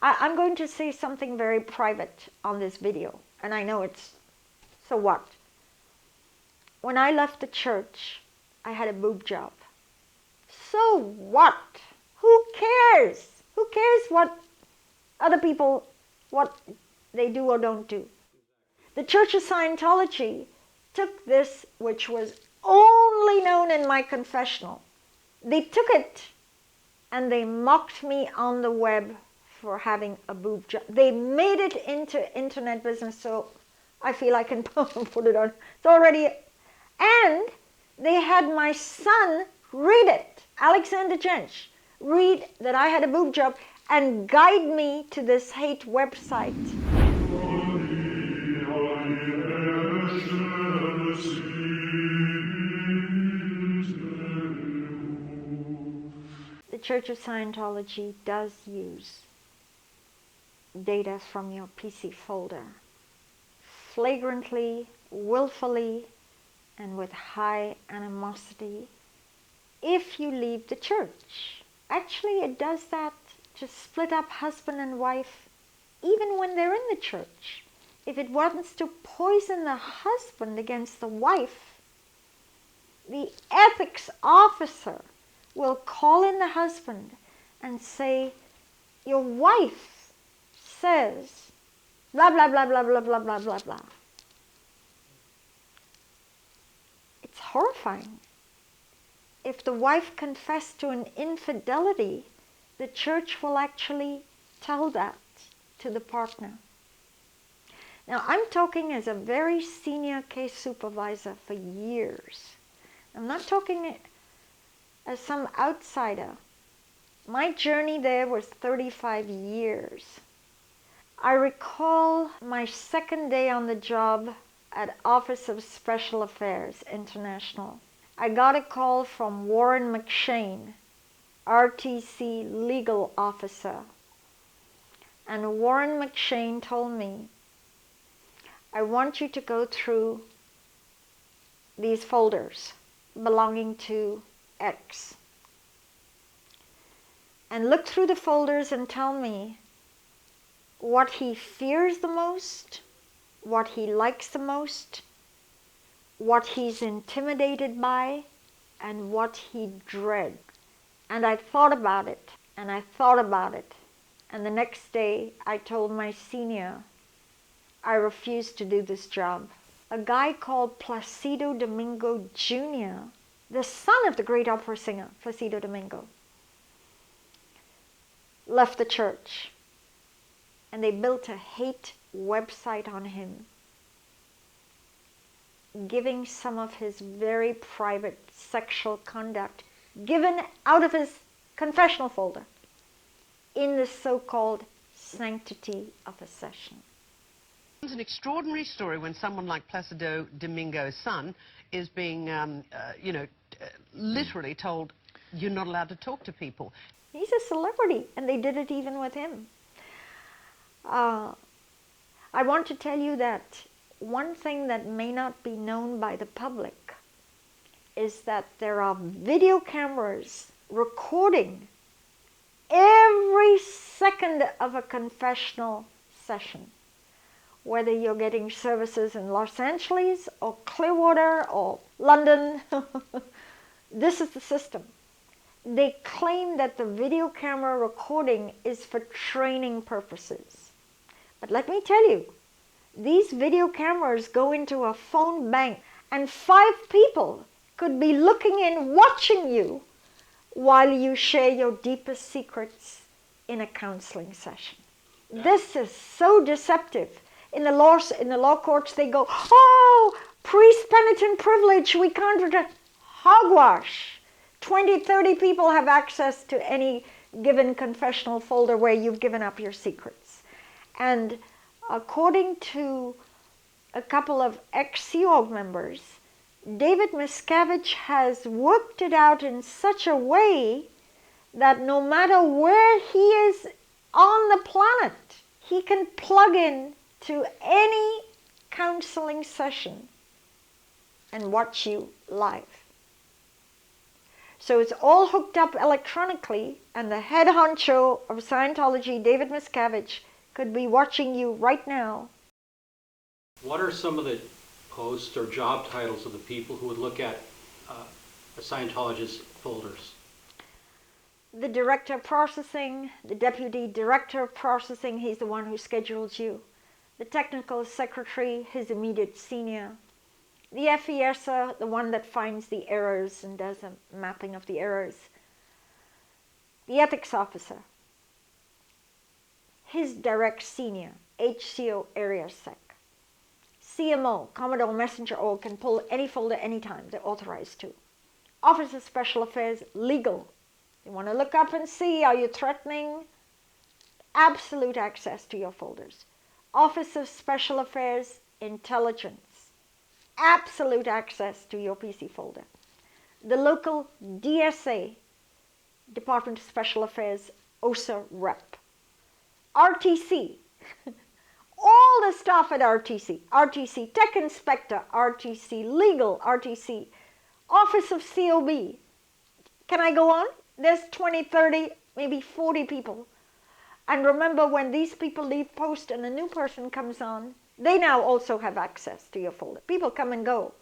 I'm going to say something very private on this video, and I know it's, so what? When I left the church, I had a boob job. So what? Who cares? Who cares what other people, what they do or don't do? The Church of Scientology took this, which was only known in my confessional. They took it and they mocked me on the web for having a boob job. They made it into internet business, so I feel I can put it on. It's already, and they had my son read it, Alexander Jensch, read that I had a boob job and guide me to this hate website. The Church of Scientology does use data from your PC folder flagrantly, willfully, and with high animosity if you leave the church. Actually, it does that to split up husband and wife even when they're in the church. If it wants to poison the husband against the wife, the ethics officer will call in the husband and say, your wife says blah, blah, blah, blah, blah, blah, blah, blah, blah. It's horrifying. If the wife confessed to an infidelity, the church will actually tell that to the partner. Now, I'm talking as a very senior case supervisor for years. I'm not talking as some outsider. My journey there was 35 years. I recall my second day on the job at Office of Special Affairs International. I got a call from Warren McShane, RTC legal officer. And Warren McShane told me, I want you to go through these folders belonging to X and look through the folders and tell me what he fears the most, what he likes the most, what he's intimidated by, and what he dreads. And I thought about it, and I thought about it. And the next day, I told my senior, I refuse to do this job. A guy called Placido Domingo Jr., the son of the great opera singer, Placido Domingo, left the church. And they built a hate website on him, giving some of his very private sexual conduct given out of his confessional folder in the so-called sanctity of a session. It's an extraordinary story when someone like Placido Domingo's son is being, literally told, you're not allowed to talk to people. He's a celebrity, and they did it even with him. I want to tell you that one thing that may not be known by the public is that there are video cameras recording every second of a confessional session. Whether you're getting services in Los Angeles or Clearwater or London, this is the system. They claim that the video camera recording is for training purposes. But let me tell you, these video cameras go into a phone bank, and 5 people could be looking in, watching you, while you share your deepest secrets in a counseling session. This is so deceptive. In the law courts, they go, oh, priest-penitent privilege, we can't protect. Hogwash. 20, 30 people have access to any given confessional folder where you've given up your secrets. And according to a couple of ex-Sea Org members, David Miscavige has worked it out in such a way that no matter where he is on the planet, he can plug in to any counseling session and watch you live. So it's all hooked up electronically, and the head honcho of Scientology, David Miscavige, could be watching you right now. What are some of the posts or job titles of the people who would look at a Scientologist's folders? The director of processing, the deputy director of processing, he's the one who schedules you. The technical secretary, his immediate senior. The FESer, the one that finds the errors and does a mapping of the errors. The ethics officer, his direct senior, HCO area sec. CMO, Commodore Messenger Org, can pull any folder anytime, they're authorized to. Office of Special Affairs, legal. You want to look up and see, are you threatening? Absolute access to your folders. Office of Special Affairs, intelligence. Absolute access to your PC folder. The local DSA, Department of Special Affairs, OSA Rep. RTC, all the staff at RTC, RTC Tech Inspector, RTC Legal, RTC Office of COB. Can I go on? There's 20, 30, maybe 40 people. And remember, when these people leave post and a new person comes on, they now also have access to your folder. People come and go.